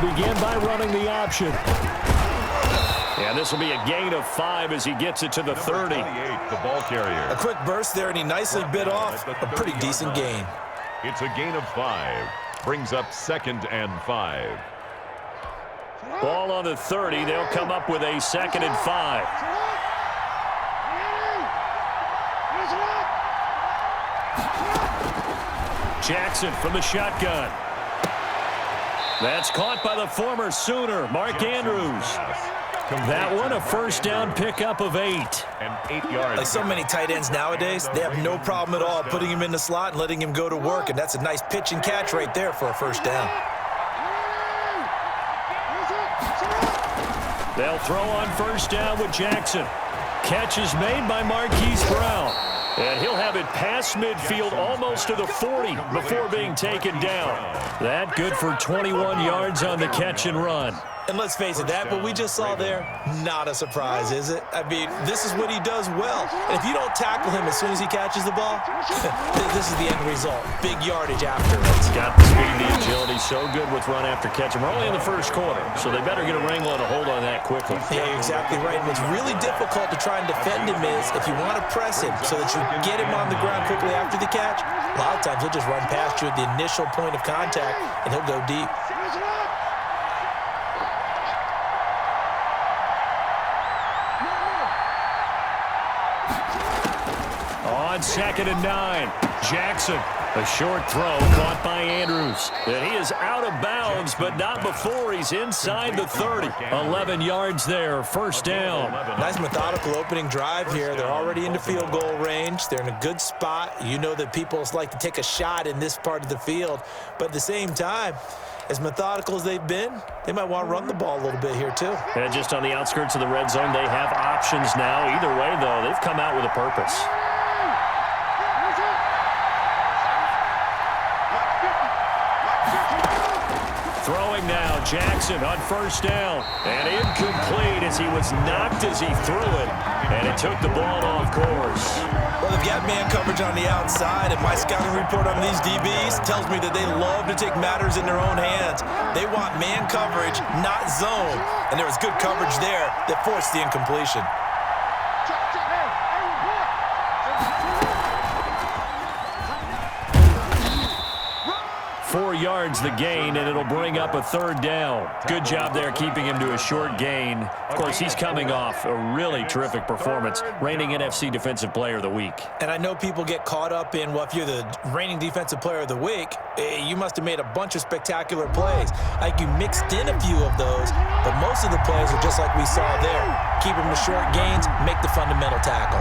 they'll begin by running the option. And this will be a gain of 5 as he gets it to the 30. The ball carrier. A quick burst there, and he nicely bit off a pretty decent gain. It's a gain of 5. Brings up 2nd and 5. Ball on the 30. They'll come up with a 2nd and 5. Jackson from the shotgun. That's caught by the former Sooner, Mark Andrews. That one a first down pickup of 8. And 8 yards. Like so many tight ends nowadays, they have no problem at all putting him in the slot and letting him go to work, and that's a nice pitch and catch right there for a first down. They'll throw on first down with Jackson. Catch is made by Marquise Brown. And he'll have it past midfield almost to the 40 before being taken down. That good for 21 yards on the catch and run. And let's face it, that what we just saw there, not a surprise, is it? I mean, this is what he does well. And if you don't tackle him as soon as he catches the ball, this is the end result. Big yardage after it. He's got the speed, the agility, so good with run after catch. And we're only in the first quarter, so they better get a wrangle and a hold on that quickly. Yeah, you're exactly right. And what's really difficult to try and defend him is if you want to press him so that you get him on the ground quickly after the catch, a lot of times he'll just run past you at the initial point of contact, and he'll go deep. On 2nd and 9, Jackson. A short throw caught by Andrews. And he is out of bounds, but not before he's inside the 30. 11 yards there, first down. Nice methodical opening drive here. They're already into field goal range. They're in a good spot. You know that people like to take a shot in this part of the field. But at the same time, as methodical as they've been, they might want to run the ball a little bit here too. And just on the outskirts of the red zone, they have options now. Either way, though, they've come out with a purpose. Throwing now, Jackson on first down. And incomplete as he was knocked as he threw it. And it took the ball off course. Well, they've got man coverage on the outside, and my scouting report on these DBs tells me that they love to take matters in their own hands. They want man coverage, not zone. And there was good coverage there that forced the incompletion. 4 yards the gain, and it'll bring up a third down. Good job there keeping him to a short gain. Of course, he's coming off a really terrific performance, reigning NFC Defensive Player of the Week. And I know people get caught up in, well, if you're the reigning Defensive Player of the Week, you must have made a bunch of spectacular plays. I think you mixed in a few of those, but most of the plays are just like we saw there. Keep them to short gains, make the fundamental tackle.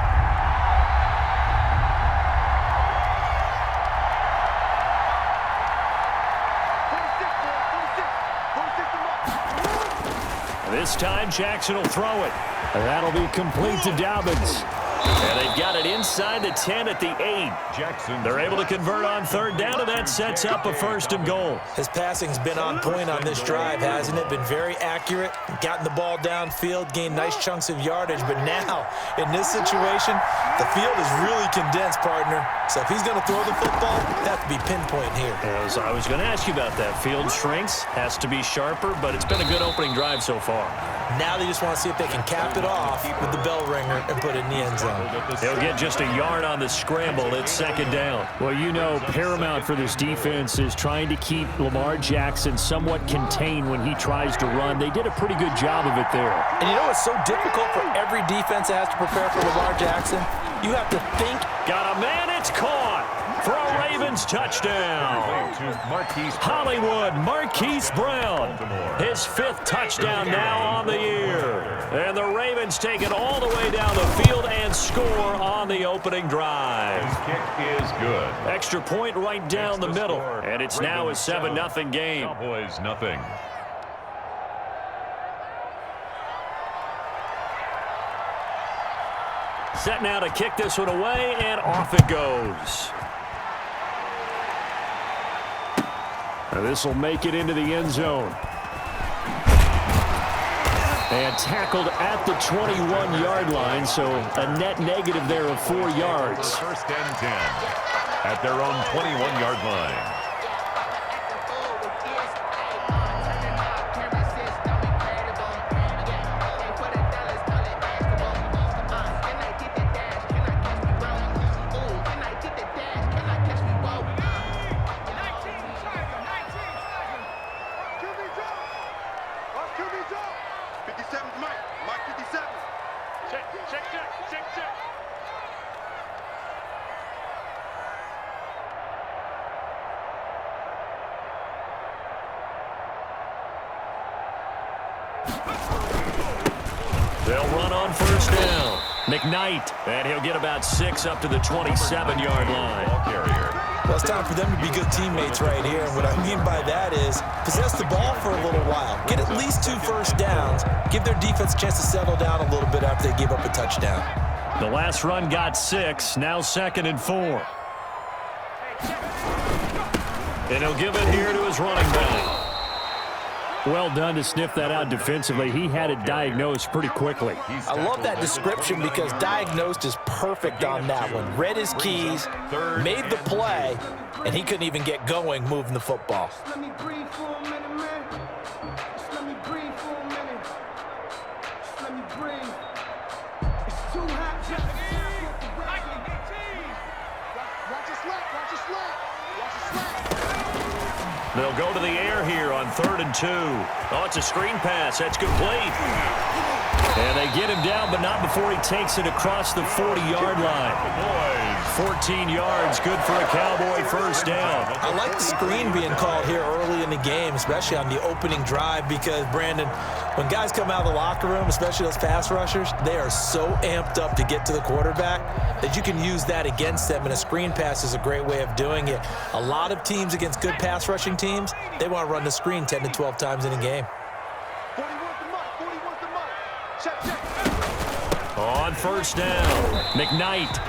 This time, Jackson will throw it. And that'll be complete to Dobbins. And they've got it inside the 10 at the 8. Jackson. They're able to convert on third down, and that sets up a 1st and goal. His passing's been on point on this drive, hasn't it? Been very accurate, gotten the ball downfield, gained nice chunks of yardage. But now, in this situation, the field is really condensed, partner. So if he's going to throw the football, that to be pinpoint here. As I was going to ask you about that. Field shrinks, has to be sharper, but it's been a good opening drive so far. Now they just want to see if they can cap it off with the bell ringer and put it in the end zone. They'll get just a yard on the scramble. It's 2nd down. Well, you know, paramount for this defense is trying to keep Lamar Jackson somewhat contained when he tries to run. They did a pretty good job of it there. And you know what's so difficult for every defense that has to prepare for Lamar Jackson? You have to think. Got a man, it's caught for a Ravens touchdown. Hollywood, Marquise Brown. His 5th touchdown now on the year. And the Ravens take it all the way down the field and score on the opening drive. His kick is good. Extra point right down the middle. And it's now a 7-0 game. Cowboys nothing. Set now to kick this one away, and off it goes. Now this will make it into the end zone. And tackled at the 21-yard line, so a net negative there of 4 yards. 1st and 10 at their own 21-yard line. They'll run on first down. McKnight, and he'll get about 6 up to the 27-yard line. Well, it's time for them to be good teammates right here. And what I mean by that is possess the ball for a little while. Get at least 2 first downs. Give their defense a chance to settle down a little bit after they give up a touchdown. The last run got 6. Now 2nd and 4. And he'll give it here to his running back. Well done to sniff that out defensively. He had it diagnosed pretty quickly. I love that description because diagnosed is perfect on that one. Read his keys, made the play, and he couldn't even get going moving the football. Let me breathe for a minute, man. Just let me breathe for a minute. Just let me breathe. It's too hot just to get the back. Watch your slap, watch your slap, watch your slap. They'll go to the air here on 3rd and 2. Oh, it's a screen pass. That's complete. And they get him down, but not before he takes it across the 40-yard line. 14 yards, good for a Cowboy first down. I like the screen being called here early in the game, especially on the opening drive, because, Brandon, when guys come out of the locker room, especially those pass rushers, they are so amped up to get to the quarterback that you can use that against them, and a screen pass is a great way of doing it. A lot of teams against good pass rushing teams, they want to run the screen 10 to 12 times in a game. 40 wants the mark, 40 wants the mark. Check. On first down, McKnight.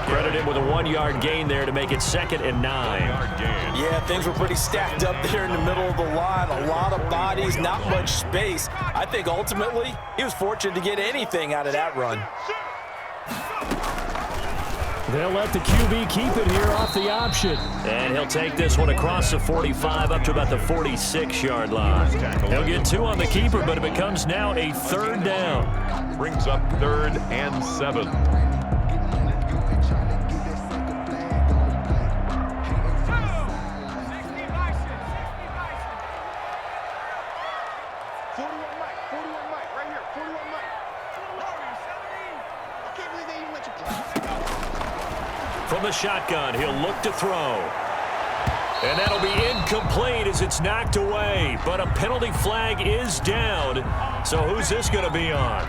Credited with a 1-yard gain there to make it 2nd and 9. Yeah, things were pretty stacked up there in the middle of the line. A lot of bodies, not much space. I think ultimately he was fortunate to get anything out of that run. They'll let the QB keep it here off the option. And he'll take this one across the 45 up to about the 46-yard line. He'll get 2 on the keeper, but it becomes now a 3rd down. Brings up 3rd and 7. From the shotgun, he'll look to throw. And that'll be incomplete as it's knocked away. But a penalty flag is down. So who's this going to be on?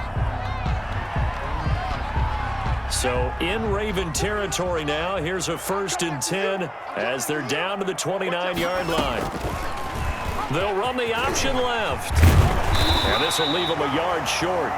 So in Raven territory now. Here's a 1st and 10 as they're down to the 29-yard line. They'll run the option left. And this will leave them a yard short.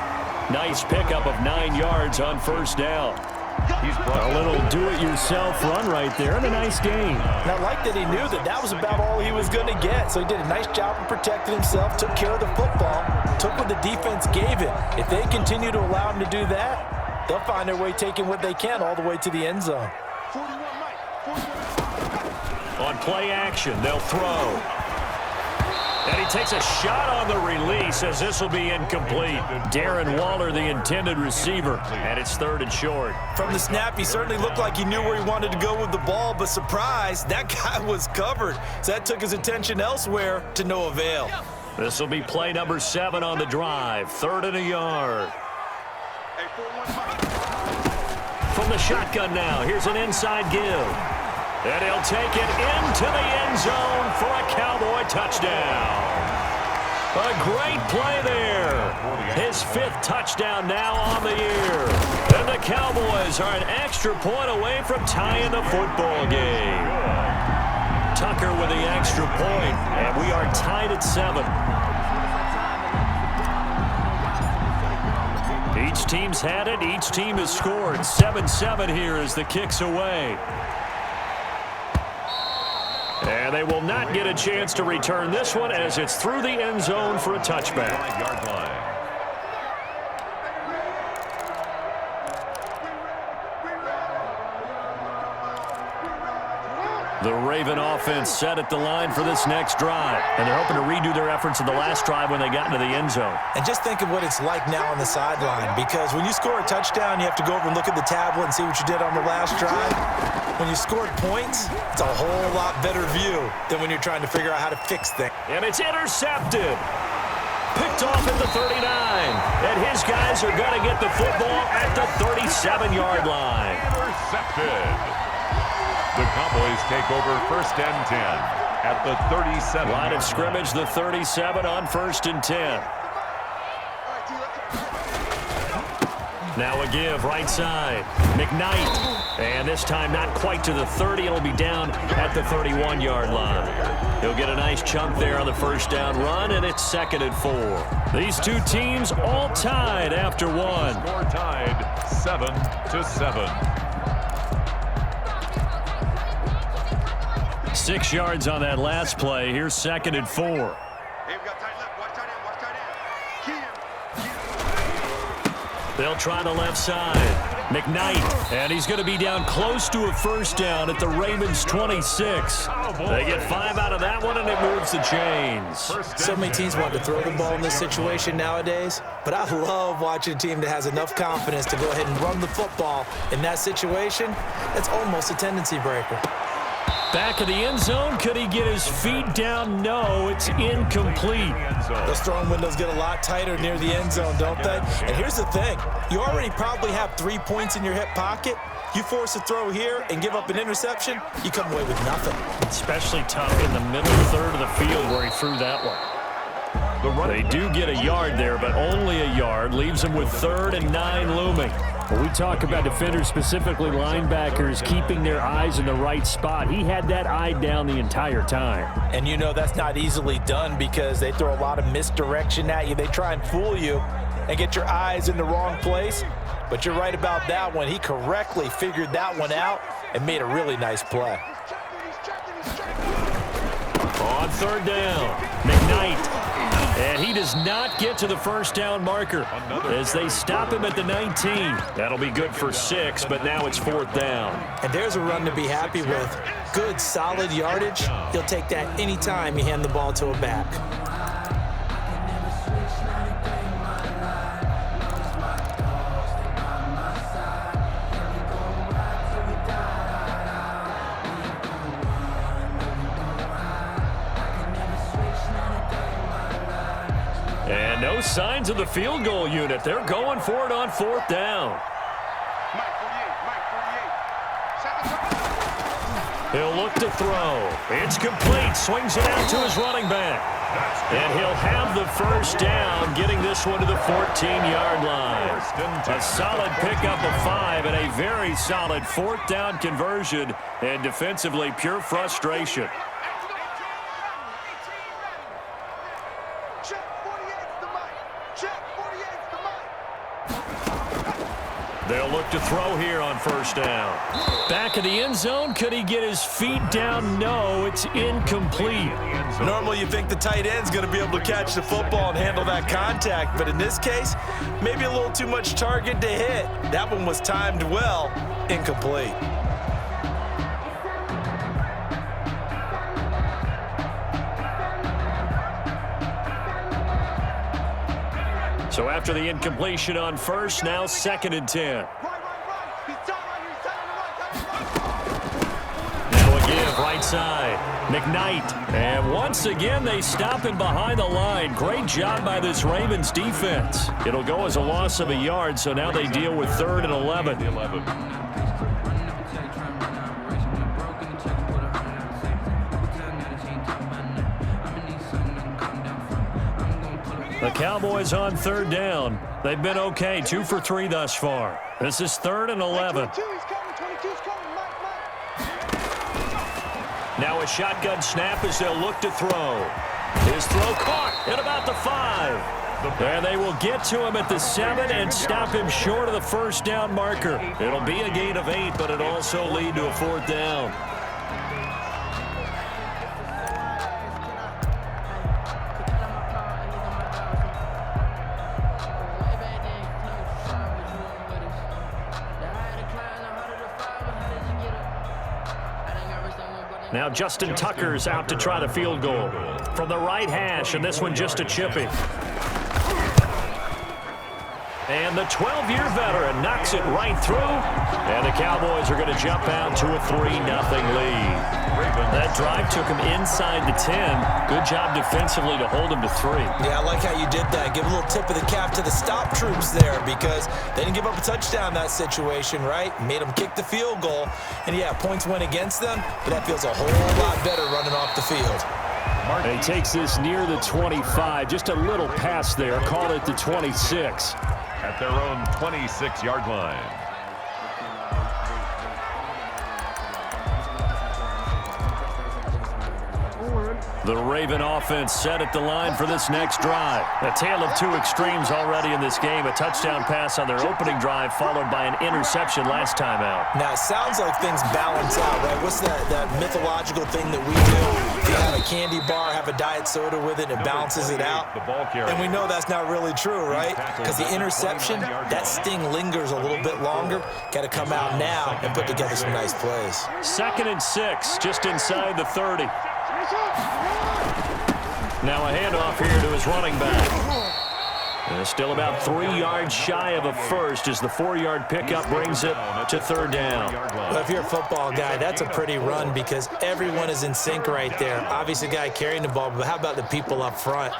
Nice pickup of 9 yards on first down. A little do-it-yourself run right there, and a nice gain. And I like that he knew that that was about all he was going to get. So he did a nice job of protecting himself, took care of the football, took what the defense gave him. If they continue to allow him to do that, they'll find their way taking what they can all the way to the end zone. On play action, they'll throw. And he takes a shot on the release as this will be incomplete. Darren Waller, the intended receiver, and it's 3rd and short. From the snap, he certainly looked like he knew where he wanted to go with the ball, but surprise, that guy was covered. So that took his attention elsewhere to no avail. This will be play number 7 on the drive. 3rd and a yard. From the shotgun now, here's an inside give. And he'll take it into the end zone for a Cowboy touchdown. A great play there. His 5th touchdown now on the year. And the Cowboys are an extra point away from tying the football game. Tucker with the extra point, and we are tied at 7. Each team's had it. Each team has scored. 7-7 here as the kick's away. And they will not get a chance to return this one as it's through the end zone for a touchback. 5-yard line. The Raven offense set at the line for this next drive. And they're hoping to redo their efforts in the last drive when they got into the end zone. And just think of what it's like now on the sideline, because when you score a touchdown, you have to go over and look at the tablet and see what you did on the last drive. When you scored points, it's a whole lot better view than when you're trying to figure out how to fix things. And it's intercepted. Picked off at the 39. And his guys are going to get the football at the 37-yard line. Intercepted. The Cowboys take over 1st and 10 at the 37. Line of scrimmage, the 37 on 1st and 10. Now a give, right side. McKnight. And this time not quite to the 30. It'll be down at the 31-yard line. He'll get a nice chunk there on the first down run, and it's 2nd and 4. These two teams all tied after one. Score tied 7-7. 6 yards on that last play. Here's 2nd and 4. Hey, we got tight left. Watch tight end. Watch tight end. They'll try the left side. McKnight, and he's going to be down close to a first down at the Ravens' 26. They get 5 out of that one, and it moves the chains. So many teams want to throw the ball in this situation nowadays, but I love watching a team that has enough confidence to go ahead and run the football in that situation. That's almost a tendency breaker. Back of the end zone. Could he get his feet down? No, it's incomplete. Those throwing windows get a lot tighter near the end zone, don't they? And here's the thing. You already probably have 3 points in your hip pocket. You force a throw here and give up an interception, you come away with nothing. Especially tough in the middle third of the field where he threw that one. They do get a yard there, but only a yard. Leaves them with 3rd and 9 looming. When we talk about defenders, specifically linebackers, keeping their eyes in the right spot, he had that eye down the entire time. And you know that's not easily done because they throw a lot of misdirection at you. They try and fool you and get your eyes in the wrong place. But you're right about that one. He correctly figured that one out and made a really nice play. On 3rd down, McKnight. And he does not get to the first down marker as they stop him at the 19. That'll be good for 6, but now it's 4th down. And there's a run to be happy with. Good, solid yardage. He'll take that anytime you hand the ball to a back. And no signs of the field goal unit. They're going for it on 4th down. He'll look to throw. It's complete. Swings it out to his running back. And he'll have the first down, getting this one to the 14-yard line. A solid pickup of 5 and a very solid 4th down conversion. And defensively, pure frustration. They'll look to throw here on 1st down. Back of the end zone. Could he get his feet down? No, it's incomplete. Normally you think the tight end's going to be able to catch the football and handle that contact, but in this case, maybe a little too much target to hit. That one was timed well, incomplete. So after the incompletion on 1st, now 2nd and 10. Now a give, right side. McKnight. And once again, they stop him behind the line. Great job by this Ravens defense. It'll go as a loss of a yard, so now they deal with 3rd and 11. The Cowboys on 3rd down. They've been okay, 2 for 3 thus far. This is 3rd and 11. Now a shotgun snap as they'll look to throw. His throw caught at about the 5. And they will get to him at the 7 and stop him short of the first down marker. It'll be a gain of 8, but it'll also lead to a 4th down. Now Justin Tucker's out to try the field goal from the right hash, and this one just a chipping. And the 12-year veteran knocks it right through, and the Cowboys are going to jump out to a 3-0 lead. That drive took him inside the 10. Good job defensively to hold him to 3. Yeah, I like how you did that. Give a little tip of the cap to the stop troops there because they didn't give up a touchdown in that situation, right? Made them kick the field goal. And, yeah, points went against them, but that feels a whole lot better running off the field. And he takes this near the 25. Just a little pass there. Call it the 26. at their own 26-yard line. The Raven offense set at the line for this next drive. A tale of two extremes already in this game. A touchdown pass on their opening drive followed by an interception last time out. Now, it sounds like things balance out, right? What's that mythological thing that we do? If you have a candy bar, have a diet soda with it, it balances it out. And we know that's not really true, right? Because the interception, that sting lingers a little bit longer. Got to come out now and put together some nice plays. 2nd and 6, just inside the 30. Now a handoff here to his running back. Still about 3 yards shy of a first as the 4-yard pickup brings it to 3rd down. Well, if you're a football guy, that's a pretty run because everyone is in sync right there. Obviously, the guy carrying the ball, but how about the people up front?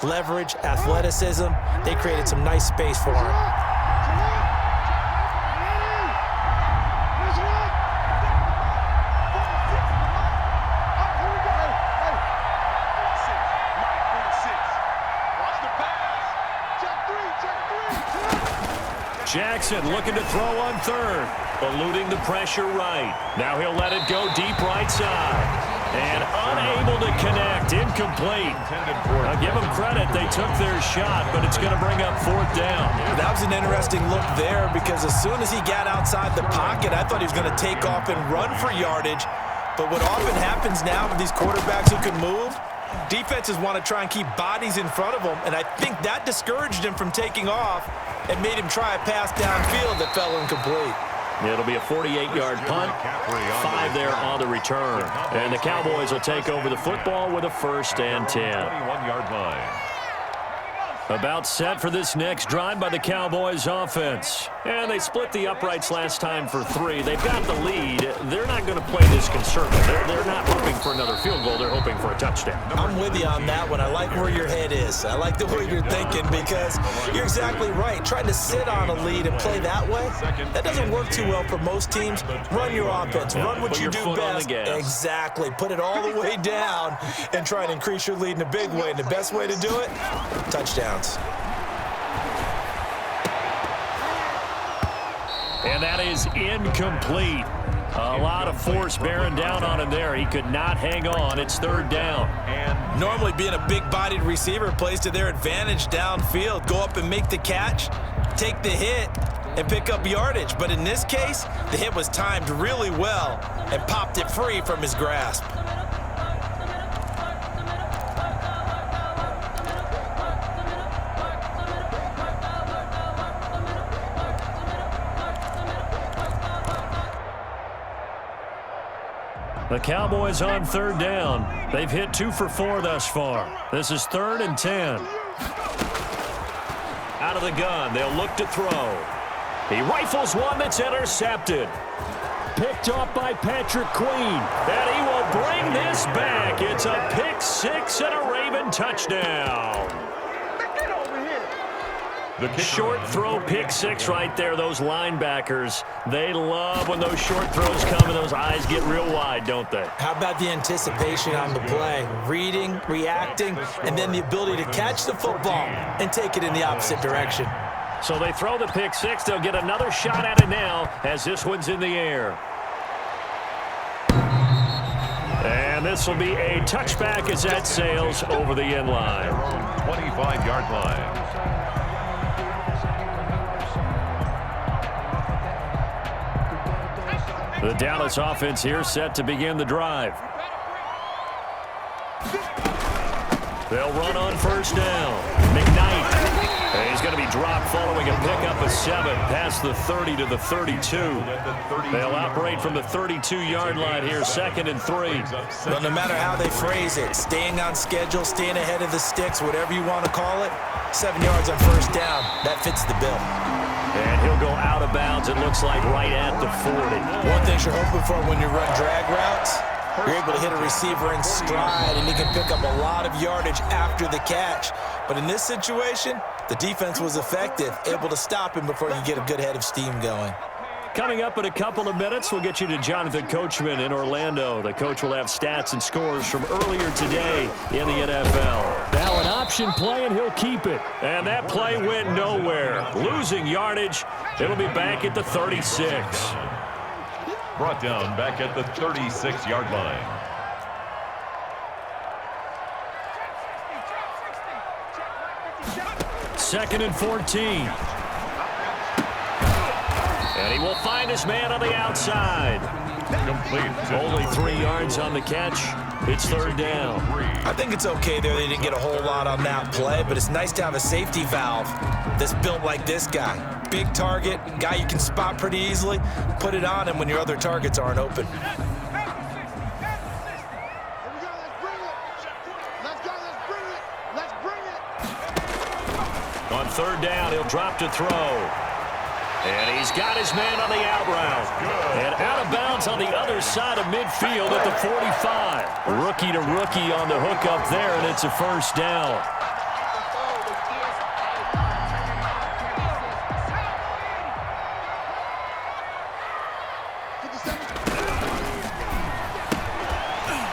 Leverage, athleticism, they created some nice space for him. Jackson looking to throw on 3rd, eluding the pressure right. Now he'll let it go deep right side. And unable to connect, incomplete. I'll give them credit, they took their shot, but it's going to bring up 4th down. That was an interesting look there because as soon as he got outside the pocket, I thought he was going to take off and run for yardage. But what often happens now with these quarterbacks who can move, defenses want to try and keep bodies in front of them, and I think that discouraged him from taking off and made him try a pass downfield that fell incomplete. It'll be a 48-yard punt, 5 there on the return. And the Cowboys will take over the football with a 1st and 10. 21-yard line. About set for this next drive by the Cowboys offense. And they split the uprights last time for 3. They've got the lead. They're not going to play this conservative. They're not hoping for another field goal. They're hoping for a touchdown. I'm with you on that one. I like where your head is. I like the way you're thinking because you're exactly right. Trying to sit on a lead and play that way, that doesn't work too well for most teams. Run your offense. Run what you do best. Exactly. Put it all the way down and try and increase your lead in a big way. And the best way to do it, touchdowns. And that is incomplete. A lot of force bearing down on him there. He could not hang on. It's 3rd down. And normally being a big-bodied receiver plays to their advantage downfield. Go up and make the catch, take the hit, and pick up yardage. But in this case, the hit was timed really well and popped it free from his grasp. The Cowboys on 3rd down. They've hit 2 for 4 thus far. This is 3rd and 10. Out of the gun, they'll look to throw. He rifles one that's intercepted. Picked off by Patrick Queen. And he will bring this back. It's a pick 6 and a Raven touchdown. Short throw, pick 6 right there. Those linebackers, they love when those short throws come and those eyes get real wide, don't they? How about the anticipation on the play? Reading, reacting, and then the ability to catch the football and take it in the opposite direction. So they throw the pick 6. They'll get another shot at it now as this one's in the air. And this will be a touchback as that sails over the end line. 25-yard line. The Dallas offense here set to begin the drive. They'll run on 1st down. McKnight. And he's going to be dropped following a pickup of 7 past the 30 to the 32. They'll operate from the 32-yard line here, 2nd and 3. Well, no matter how they phrase it, staying on schedule, staying ahead of the sticks, whatever you want to call it, 7 yards on 1st down, that fits the bill. And he'll go out of bounds, it looks like, right at the 40. One thing you're hoping for when you run drag routes, you're able to hit a receiver in stride, and you can pick up a lot of yardage after the catch. But in this situation, the defense was effective, able to stop him before you get a good head of steam going. Coming up in a couple of minutes, we'll get you to Jonathan Coachman in Orlando. The coach will have stats and scores from earlier today in the NFL. Now an option play, and he'll keep it. And that play went nowhere. Losing yardage. It'll be back at the 36. Brought down back at the 36-yard line. Second and 14. And he will find his man on the outside. Complete. Only 3 yards on the catch. It's third down. I think it's okay there. They didn't get a whole lot on that play, but it's nice to have a safety valve that's built like this guy. Big target, guy you can spot pretty easily. Put it on him when your other targets aren't open. On third down, he'll drop to throw. And he's got his man on the out route. And out of bounds on the other side of midfield at the 45. Rookie to rookie on the hook up there, and it's a first down.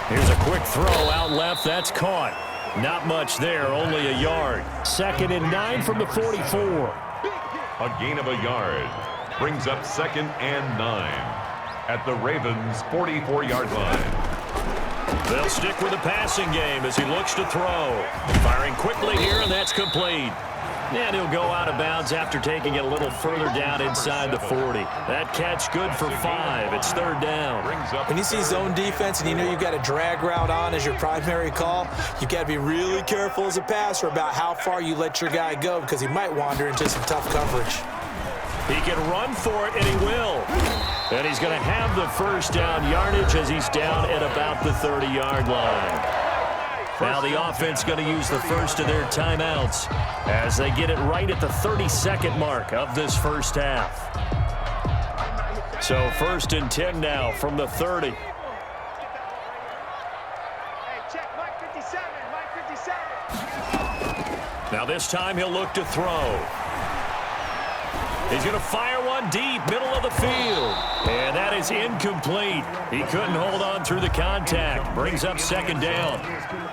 Here's a quick throw out left. That's caught. Not much there, only a yard. Second and 9 from the 44. A gain of a yard. Brings up second and 9 at the Ravens' 44-yard line. They'll stick with the passing game as he looks to throw. Firing quickly here, and that's complete. And he'll go out of bounds after taking it a little further down inside the 40. That catch good for 5. It's third down. When you see zone defense and you know you've got a drag route on as your primary call, you've got to be really careful as a passer about how far you let your guy go because he might wander into some tough coverage. He can run for it, and he will. And he's going to have the first down yardage as he's down at about the 30-yard line. Now the offense going to use the first of their timeouts as they get it right at the 32nd mark of this first half. So first and 10 now from the 30. Hey, check Mike 57, Mike 57. Now this time he'll look to throw. He's going to fire one deep, middle of the field. And that is incomplete. He couldn't hold on through the contact. Brings up second down.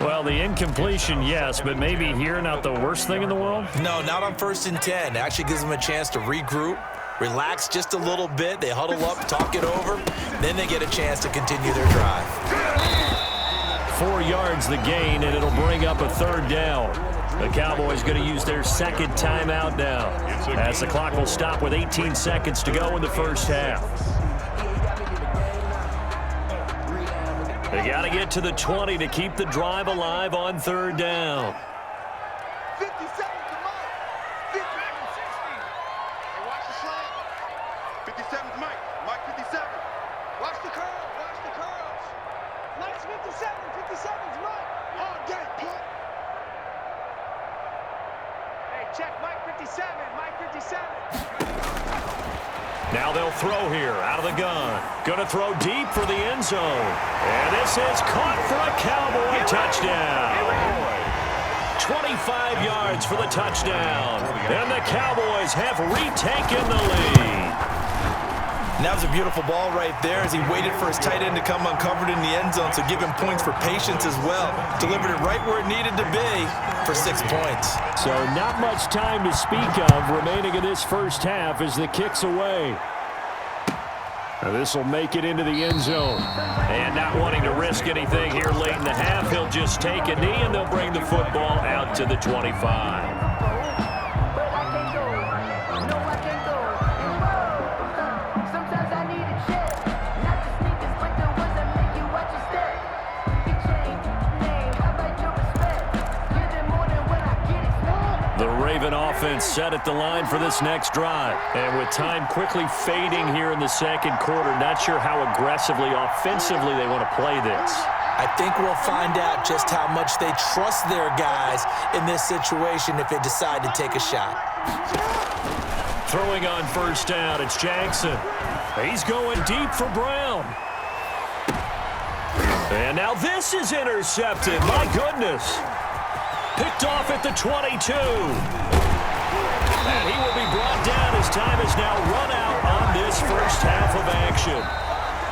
Well, the incompletion, yes, but maybe here not the worst thing in the world? No, not on first and 10. It actually gives them a chance to regroup, relax just a little bit. They huddle up, talk it over. Then they get a chance to continue their drive. 4 yards the gain, and it'll bring up a third down. The Cowboys going to use their second timeout now as the clock will stop with 18 seconds to go in the first half. They got to get to the 20 to keep the drive alive on third down. 57 to Mike. 60. Hey, watch the slant. 57's Mike. Mike 57. Watch the curls. Watch the curls. Mike's 57. 57's Mike. All day, punt. Hey, check Mike 57. Mike 57. Now they'll throw here out of the gun. Going to throw deep for the end zone. And this is caught for a Cowboy touchdown. 25 yards for the touchdown. And the Cowboys have retaken the lead. And that was a beautiful ball right there as he waited for his tight end to come uncovered in the end zone, so give him points for patience as well. Delivered it right where it needed to be for 6 points. So not much time to speak of remaining in this first half as the kick's away. This will make it into the end zone. And not wanting to risk anything here late in the half, he'll just take a knee and they'll bring the football out to the 25. Offense set at the line for this next drive. And with time quickly fading here in the second quarter, not sure how aggressively, offensively they want to play this. I think we'll find out just how much they trust their guys in this situation if they decide to take a shot. Throwing on first down, it's Jackson. He's going deep for Brown. And now this is intercepted. My goodness. Picked off at the 22. And he will be brought down as Cowboys' time is now run out on this first half of action.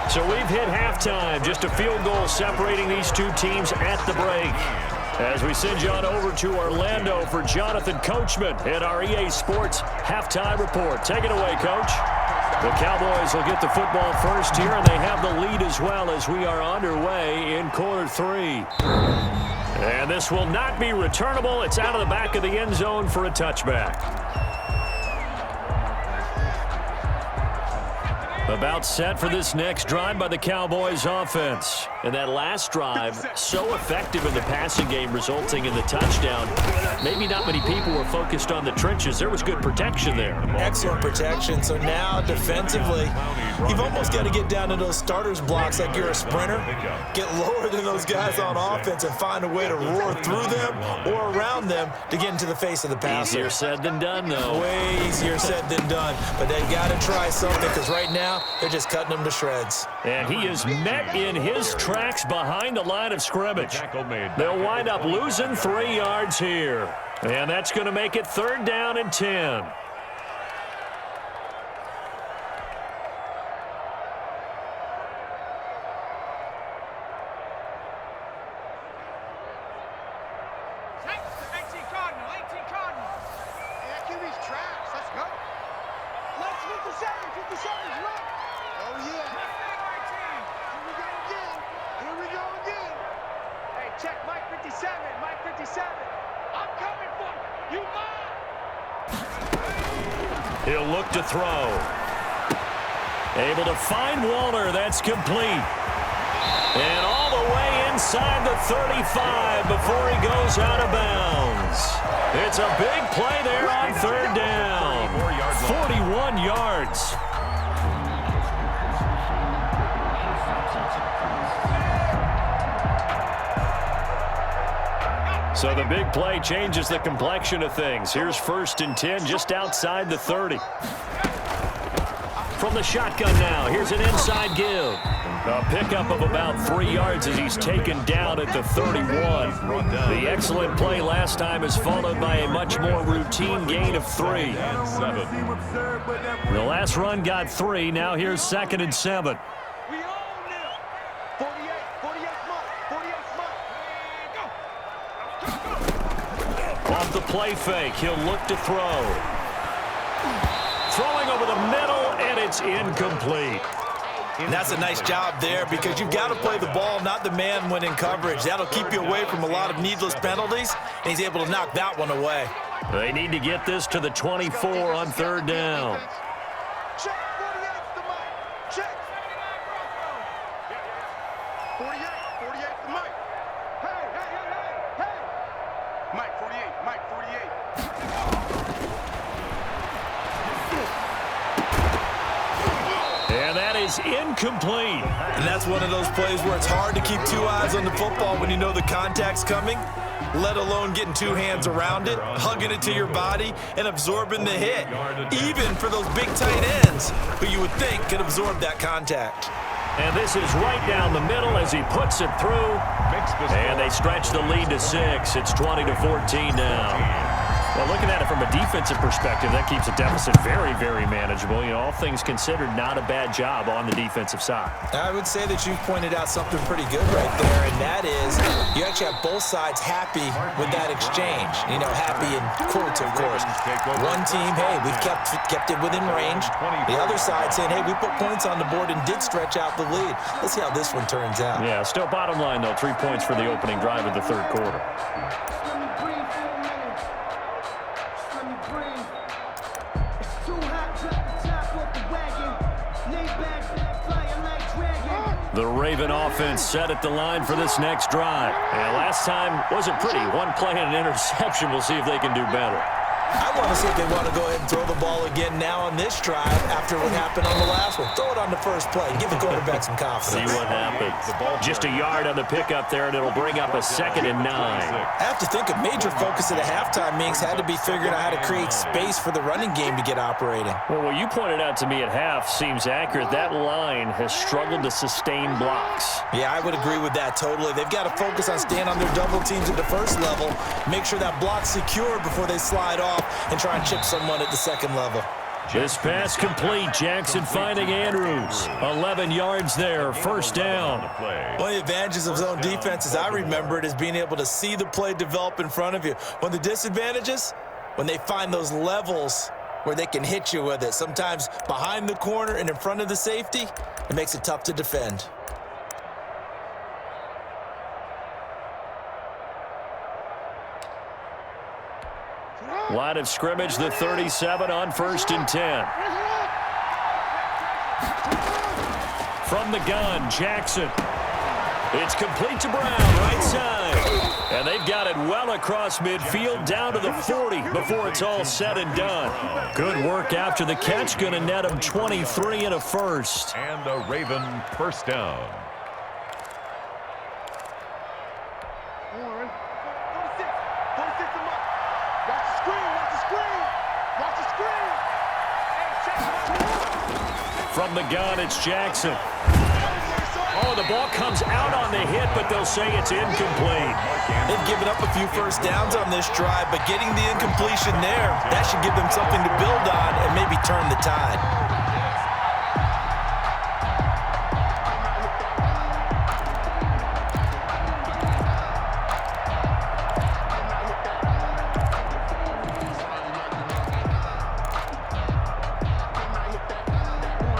So we've hit halftime, just a field goal separating these two teams at the break. As we send you on over to Orlando for Jonathan Coachman in our EA Sports Halftime Report. Take it away, Coach. The Cowboys will get the football first here, and they have the lead as well as we are underway in quarter 3. And this will not be returnable. It's out of the back of the end zone for a touchback. About set for this next drive by the Cowboys offense. And that last drive, so effective in the passing game, resulting in the touchdown. Maybe not many people were focused on the trenches. There was good protection there. Excellent protection. So now defensively, you've almost got to get down to those starters blocks like you're a sprinter. Get lower than those guys on offense and find a way to roar through them or around them to get into the face of the passer. Easier said than done, though. Way easier said than done. But they've got to try something because right now they're just cutting them to shreds. And he is met in his tracks behind the line of scrimmage. They'll wind up losing 3 yards here. And that's going to make it 3rd down and 10. He'll look to throw. Able to find Waller. That's complete. And all the way inside the 35 before he goes out of bounds. It's a big play there on 3rd down. 41 yards. So the big play changes the complexion of things. Here's 1st and 10 just outside the 30. From the shotgun now, here's an inside give. A pickup of about 3 yards as he's taken down at the 31. The excellent play last time is followed by a much more routine gain of 3. The last run got 3. Now here's 2nd and 7. Off the play fake, he'll look to throw. Throwing over the middle, and it's incomplete. And that's a nice job there because you've got to play the ball, not the man when in coverage. That'll keep you away from a lot of needless penalties, and he's able to knock that one away. They need to get this to the 24 on 3rd down. Check 48 the mic. Check. 48 the mic. Hey. Mike 48. And that is incomplete. And that's one of those plays where it's hard to keep 2 eyes on the football when you know the contact's coming, let alone getting 2 hands around it, hugging it to your body, and absorbing the hit, even for those big tight ends who you would think could absorb that contact. And this is right down the middle as he puts it through. And they stretch the lead to 6. It's 20-14 now. Well, looking at it from a defensive perspective, that keeps the deficit very, very manageable. You know, all things considered, not a bad job on the defensive side. I would say that you've pointed out something pretty good right there, and that is you actually have both sides happy with that exchange. You know, happy in quotes, of course. One team, hey, we've kept it within range. The other side saying, hey, we put points on the board and did stretch out the lead. Let's see how this one turns out. Yeah, still bottom line, though, 3 points for the opening drive of the 3rd quarter. The Raven offense set at the line for this next drive. And last time wasn't pretty. One play and an interception. We'll see if they can do better. I want to see if they want to go ahead and throw the ball again now on this drive after what happened on the last one. Throw it on the first play. Give the quarterback some confidence. See what happens. Just a yard on the pickup there, and it'll bring up a 2nd and 9. I have to think a major focus of the halftime meetings had to be figuring out how to create space for the running game to get operating. Well, what you pointed out to me at half seems accurate. That line has struggled to sustain blocks. Yeah, I would agree with that totally. They've got to focus on staying on their double teams at the first level, make sure that block's secure before they slide off and try and chip someone at the second level. This pass complete. Jackson finding Andrews. 11 yards there, first down. One of the advantages of zone defense, as I remember it, is being able to see the play develop in front of you. One of the disadvantages, when they find those levels where they can hit you with it, sometimes behind the corner and in front of the safety, it makes it tough to defend. Line of scrimmage, the 37 on 1st and 10. From the gun, Jackson. It's complete to Brown, right side. And they've got it well across midfield, down to the 40 before it's all said and done. Good work after the catch, going to net him 23 and a first. And a Raven first down. From the gun, it's Jackson. Oh, the ball comes out on the hit, but they'll say it's incomplete. They've given up a few first downs on this drive, but getting the incompletion there, that should give them something to build on and maybe turn the tide.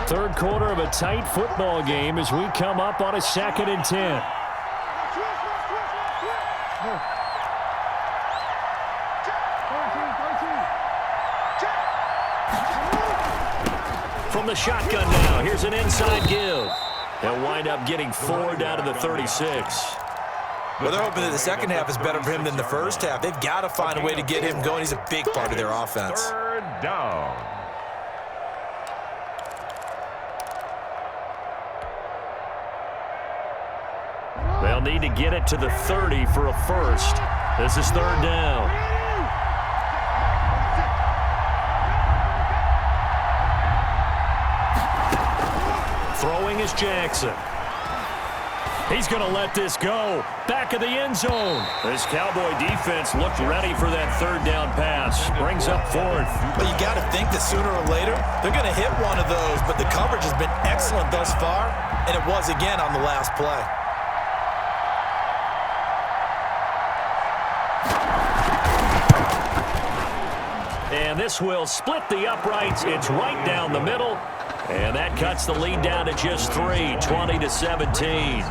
Third quarter of a tight football game as we come up on a 2nd and 10. From the shotgun now, here's an inside give. They'll wind up getting 4 down to the 36. Well, they're hoping that the second half is better for him than the first half. They've got to find a way to get him going. He's a big part of their offense. Third down. They'll need to get it to the 30 for a first. This is 3rd down. Throwing is Jackson. He's going to let this go. Back of the end zone. This Cowboy defense looked ready for that 3rd down pass. Brings up 4th. But you got to think that sooner or later, they're going to hit one of those, but the coverage has been excellent thus far, and it was again on the last play. And this will split the uprights. It's right down the middle. And that cuts the lead down to just 3, 20-17.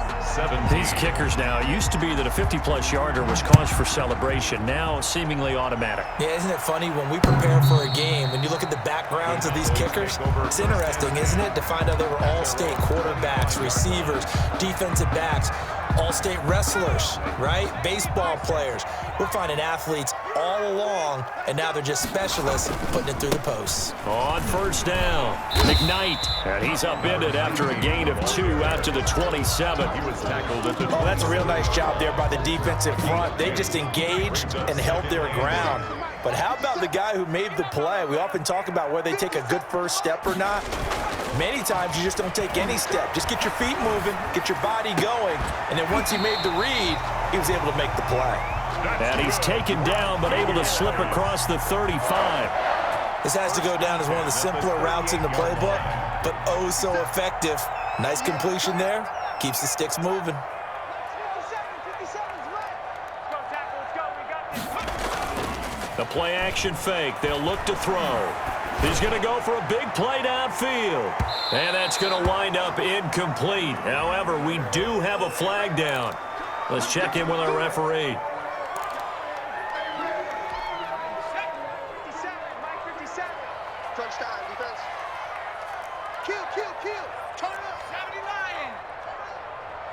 These kickers now, it used to be that a 50-plus yarder was cause for celebration. Now seemingly automatic. Yeah, isn't it funny when we prepare for a game, when you look at the backgrounds of these kickers, it's interesting, isn't it, to find out they were all-state quarterbacks, receivers, defensive backs, all-state wrestlers, right? Baseball players. We're finding athletes all along, and now they're just specialists putting it through the posts. On 1st down, McKnight, and he's upended after a gain of 2 out to the 27. He was tackled at the Oh, that's a real nice job there by the defensive front. They just engaged and held their ground. But how about the guy who made the play? We often talk about whether they take a good first step or not. Many times you just don't take any step. Just get your feet moving, get your body going, and then once he made the read, he was able to make the play. And he's taken down, but able to slip across the 35. This has to go down as one of the simpler routes in the playbook, but oh so effective. Nice completion there. Keeps the sticks moving. The play action fake. They'll look to throw. He's going to go for a big play downfield. And that's going to wind up incomplete. However, we do have a flag down. Let's check in with our referee. Crunch time, defense. Kill, kill, kill. Turn it up.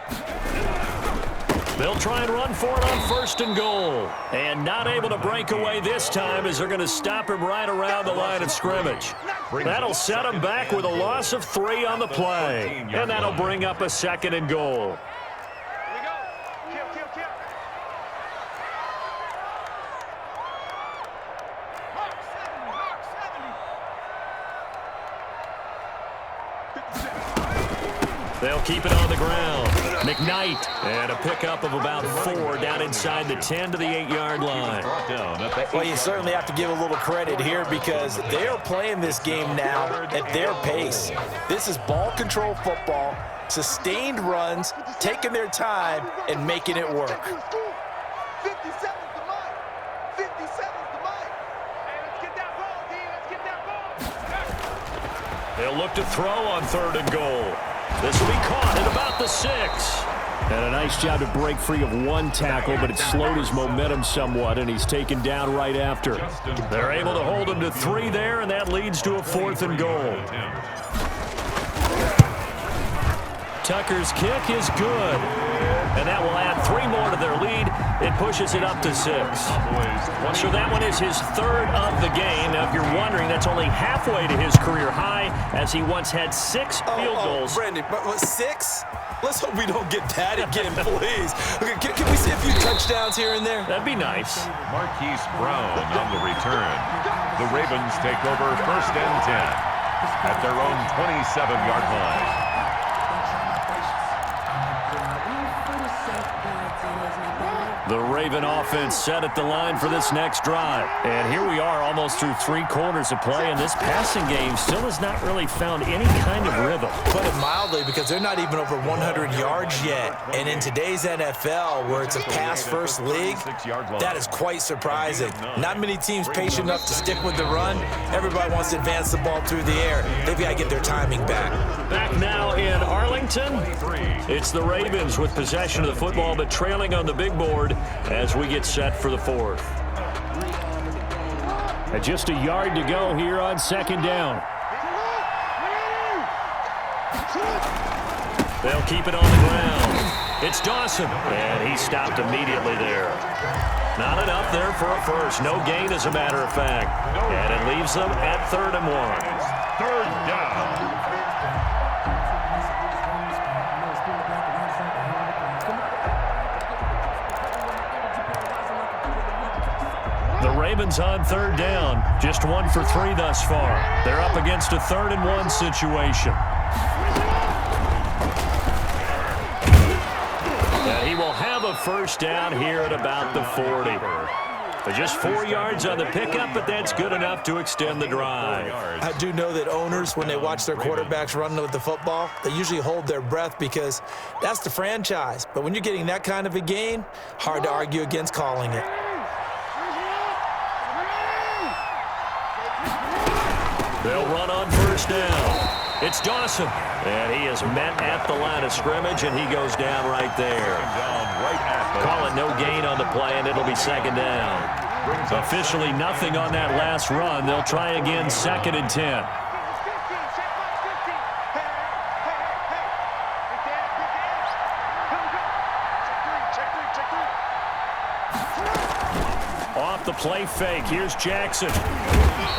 79. They'll try and run for it on 1st and goal. And not able to break away this time as they're going to stop him right around the line of scrimmage. That'll set him back with a loss of 3 on the play. And that'll bring up a 2nd and goal. They'll keep it on the ground. McKnight, and a pickup of about 4 down inside the 10 to the 8-yard line. Well, you certainly have to give a little credit here because they are playing this game now at their pace. This is ball control football, sustained runs, taking their time, and making it work. 57's the mark. 57's the mark. Hey, let's get that ball, D. Let's get that ball. They'll look to throw on 3rd and goal. This will be caught at about the 6. And a nice job to break free of 1 tackle, but it slowed his momentum somewhat, and he's taken down right after. They're able to hold him to 3 there, and that leads to a 4th and goal. Tucker's kick is good, and that will add 3 more to their lead. It pushes it up to 6. So that one is his 3rd of the game. Now, if you're wondering, that's only halfway to his career high, as he once had 6 field goals. Brandon, but 6? Let's hope we don't get that again, please. Okay, can we see a few touchdowns here and there? That'd be nice. Marquise Brown on the return. The Ravens take over 1st and 10 at their own 27-yard line. The Raven offense set at the line for this next drive. And here we are almost through 3 quarters of play, and this passing game still has not really found any kind of rhythm. Put it mildly, because they're not even over 100 yards yet. And in today's NFL, where it's a pass-first league, that is quite surprising. Not many teams patient enough to stick with the run. Everybody wants to advance the ball through the air. They've got to get their timing back. Back now in Arlington, it's the Ravens with possession of the football, but trailing on the big board as we get set for the 4th. And just a yard to go here on 2nd down. They'll keep it on the ground. It's Dawson, and he stopped immediately there. Not enough there for a first. No gain, as a matter of fact. And it leaves them at 3rd and 1. 3rd down. The Ravens on 3rd down. Just 1 for 3 thus far. They're up against a 3rd and 1 situation. And he will have a first down here at about the 40. Just 4 yards on the pickup, but that's good enough to extend the drive. I do know that owners, when they watch their quarterbacks run with the football, they usually hold their breath because that's the franchise. But when you're getting that kind of a gain, hard to argue against calling it. They'll run on 1st down. It's Dawson, and he is met at the line of scrimmage, and he goes down right there. Call it no gain on the play, and it'll be 2nd down. Officially nothing on that last run. They'll try again 2nd and 10. Off the play fake, here's Jackson.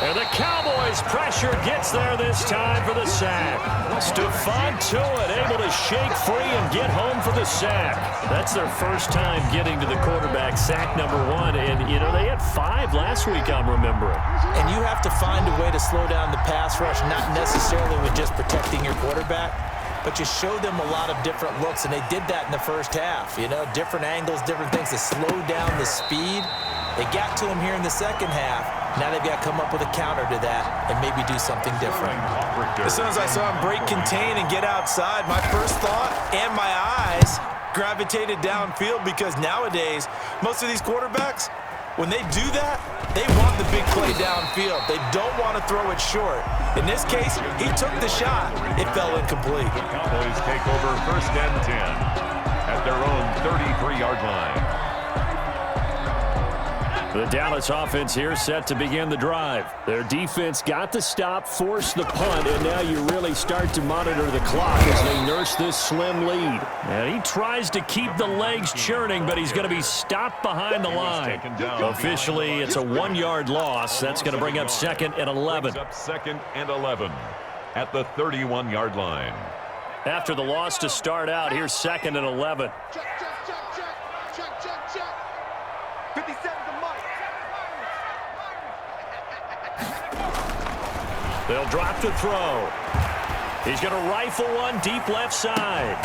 And the Cowboys pressure gets there this time for the sack. Stephon Tuitt able to shake free and get home for the sack. That's their first time getting to the quarterback, sack number 1. And, you know, they had 5 last week, I'm remembering. And you have to find a way to slow down the pass rush, not necessarily with just protecting your quarterback, but you show them a lot of different looks, and they did that in the first half. You know, different angles, different things to slow down the speed. They got to him here in the second half. Now they've got to come up with a counter to that and maybe do something different. As soon as I saw him break contain and get outside, my first thought and my eyes gravitated downfield, because nowadays, most of these quarterbacks, when they do that, they want the big play downfield. They don't want to throw it short. In this case, he took the shot. It fell incomplete. The Cowboys take over 1st and 10 at their own 33-yard line. The Dallas offense here set to begin the drive. Their defense got the stop, forced the punt, and now you really start to monitor the clock as they nurse this slim lead. And he tries to keep the legs churning, but he's going to be stopped behind the line. Officially, it's a 1-yard loss. That's going to bring up 2nd and 11. 2nd and 11 at the 31-yard line. After the loss to start out, here's 2nd and 11. Check. 57's the mark. They'll drop to throw. He's going to rifle one deep left side.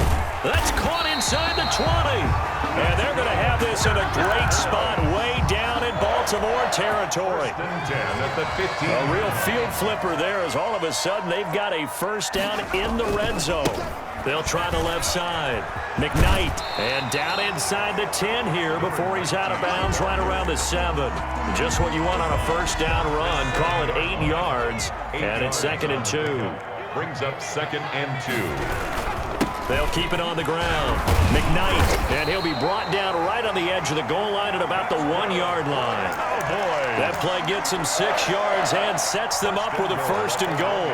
That's caught inside the 20. And they're going to have this in a great spot way down in Baltimore territory. At the 15. A real field flipper there as all of a sudden they've got a first down in the red zone. They'll try the left side. McKnight, and down inside the 10 here before he's out of bounds right around the 7. Just what you want on a first down run. Call it 8 yards, and it's 2nd and 2. Brings up 2nd and 2. They'll keep it on the ground. McKnight, and he'll be brought down right on the edge of the goal line at about the 1-yard line. Oh, boy. That play gets him 6 yards and sets them up with a 1st and goal.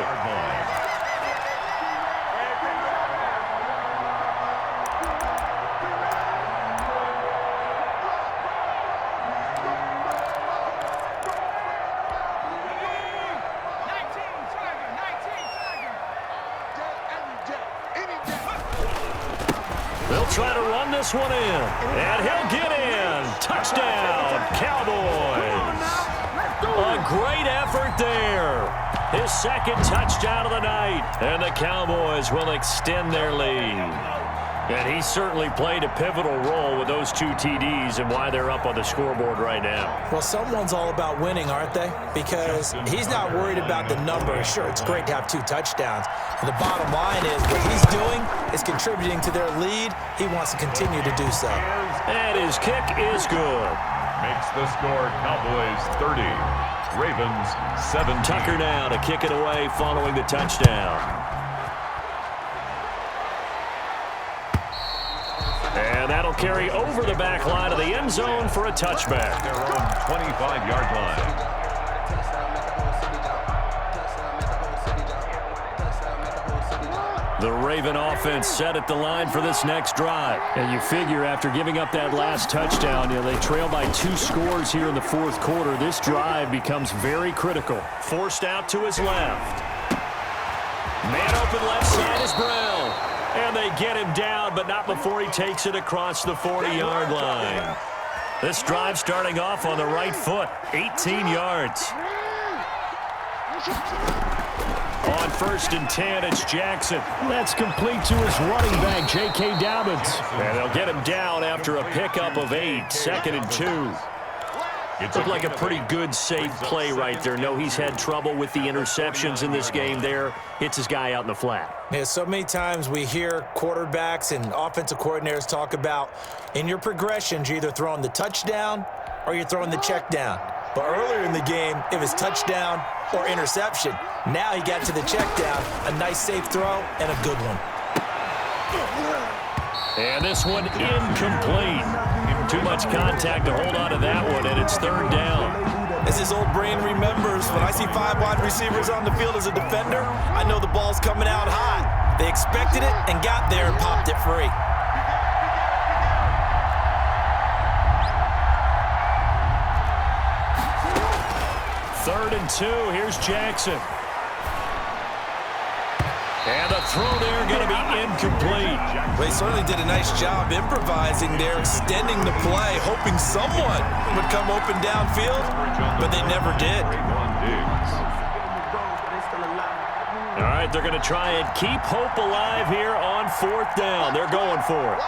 They'll try to run this one in, and he'll get in. Touchdown, Cowboys. A great effort there. His 2nd touchdown of the night, and the Cowboys will extend their lead. And he certainly played a pivotal role with those 2 TDs and why they're up on the scoreboard right now. Well, someone's all about winning, aren't they? Because he's not worried about the number. Sure, it's great to have 2 touchdowns. But the bottom line is what he's doing is contributing to their lead. He wants to continue to do so. And his kick is good. Makes the score Cowboys 30. Ravens 17. Tucker now to kick it away following the touchdown. And that'll carry over the back line of the end zone for a touchback. Their own 25-yard line. The Raven offense set at the line for this next drive. And you figure after giving up that last touchdown, they trail by 2 scores here in the 4th quarter. This drive becomes very critical. Forced out to his left. Man open left side is Brown. And they get him down, but not before he takes it across the 40-yard line. This drive starting off on the right foot, 18 yards. On 1st and 10, it's Jackson. That's complete to his running back, J.K. Dobbins. And they'll get him down after a pickup of 8, 2nd and 2. It looked like a pretty good, safe play right there. No, he's had trouble with the interceptions in this game there. Hits his guy out in the flat. Yeah, so many times we hear quarterbacks and offensive coordinators talk about in your progressions, you're either throwing the touchdown or you're throwing the check down. But earlier in the game, it was touchdown or interception. Now he got to the check down, a nice safe throw, and a good one. And this one incomplete. Too much contact to hold on to that one, and it's 3rd down. As his old brain remembers, when I see 5 wide receivers on the field as a defender, I know the ball's coming out high. They expected it and got there and popped it free. Third and 2, here's Jackson. And the throw there going to be incomplete. They certainly did a nice job improvising there, extending the play, hoping someone would come open downfield, but they never did. All right, they're going to try and keep hope alive here on 4th down. They're going for it.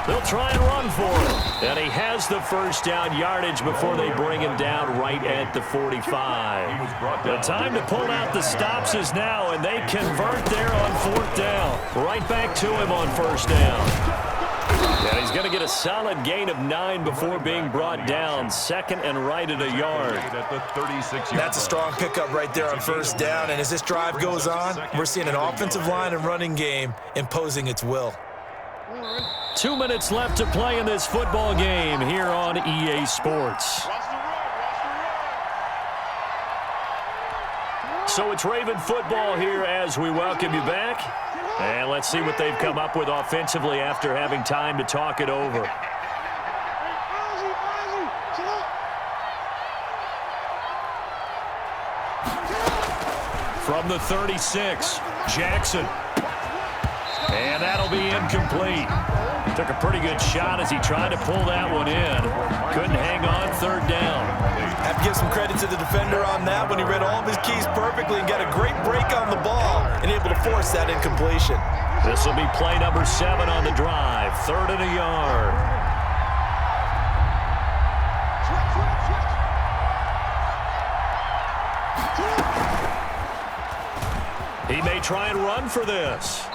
They'll try and run for it. And he has the first down yardage before they bring him down right at the 45. The time to pull out the stops is now, and they convert there on 4th down. Right back to him on 1st down. And he's going to get a solid gain of 9 before being brought down. 2nd and right at a yard. That's a strong pickup right there on 1st down. And as this drive goes on, we're seeing an offensive line and running game imposing its will. 2 minutes left to play in this football game here on EA Sports. So it's Raven football here as we welcome you back. And let's see what they've come up with offensively after having time to talk it over. From the 36, Jackson. And that'll be incomplete. Took a pretty good shot as he tried to pull that one in. Couldn't hang on third down. Have to give some credit to the defender on that when he read all of his keys perfectly and got a great break on the ball and able to force that incompletion. This will be play number 7 on the drive. 3rd and a yard. He may try and run for this.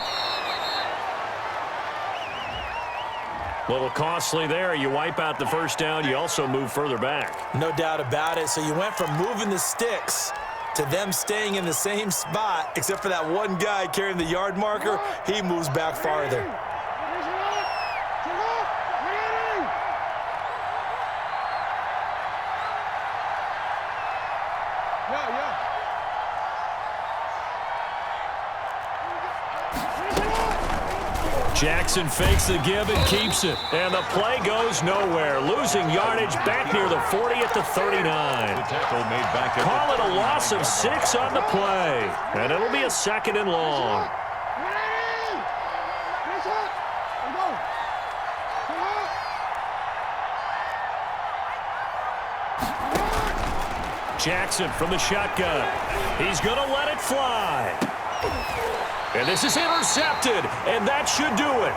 A little costly there. You wipe out the first down. You also move further back. No doubt about it. So you went from moving the sticks to them staying in the same spot, except for that one guy carrying the yard marker. He moves back farther. Jackson fakes the give and keeps it. And the play goes nowhere. Losing yardage back near the 40 at the 39. Call it a loss of 6 on the play. And it'll be a 2nd and long. Jackson from the shotgun. He's going to let it fly. And this is intercepted, and that should do it.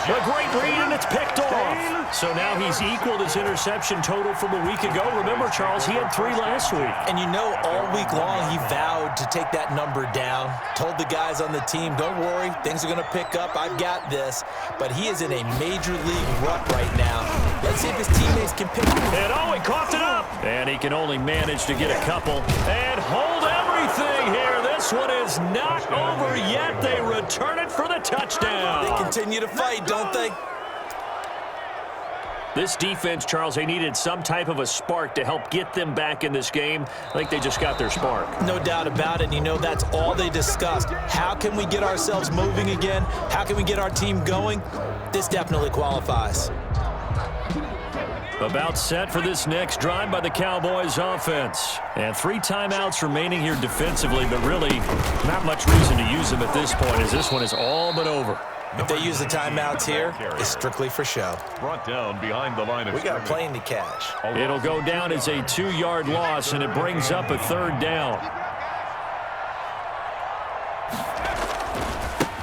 A great read, and it's picked off. So now he's equaled his interception total from a week ago. Remember, Charles, he had 3 last week. And you know, all week long, he vowed to take that number down. Told the guys on the team, don't worry, things are going to pick up. I've got this. But he is in a major league rut right now. Let's see if his teammates can pick him up. And oh, he coughed it up. And he can only manage to get a couple. And hold everything here. This one is not over yet. They return it for the touchdown. They continue to fight, don't they? This defense, Charles, they needed some type of a spark to help get them back in this game. I think they just got their spark. No doubt about it. You know, that's all they discussed. How can we get ourselves moving again? How can we get our team going? This definitely qualifies. About set for this next drive by the Cowboys offense. And 3 timeouts remaining here defensively, but really not much reason to use them at this point, as this one is all but over. If they use the timeouts here, it's strictly for show. Brought down behind the line of We got a plane to catch. It'll go down as a 2-yard loss, and it brings up a 3rd down.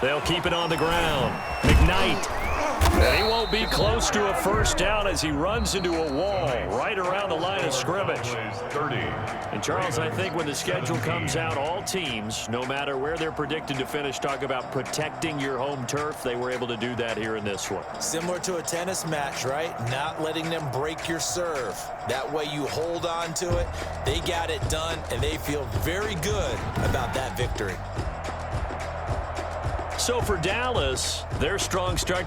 They'll keep it on the ground. McKnight. And he won't be close to a first down as he runs into a wall right around the line of scrimmage. 30. And, Charles, I think when the schedule comes out, all teams, no matter where they're predicted to finish, talk about protecting your home turf. They were able to do that here in this one. Similar to a tennis match, right? Not letting them break your serve. That way you hold on to it. They got it done, and they feel very good about that victory. So for Dallas, their strong start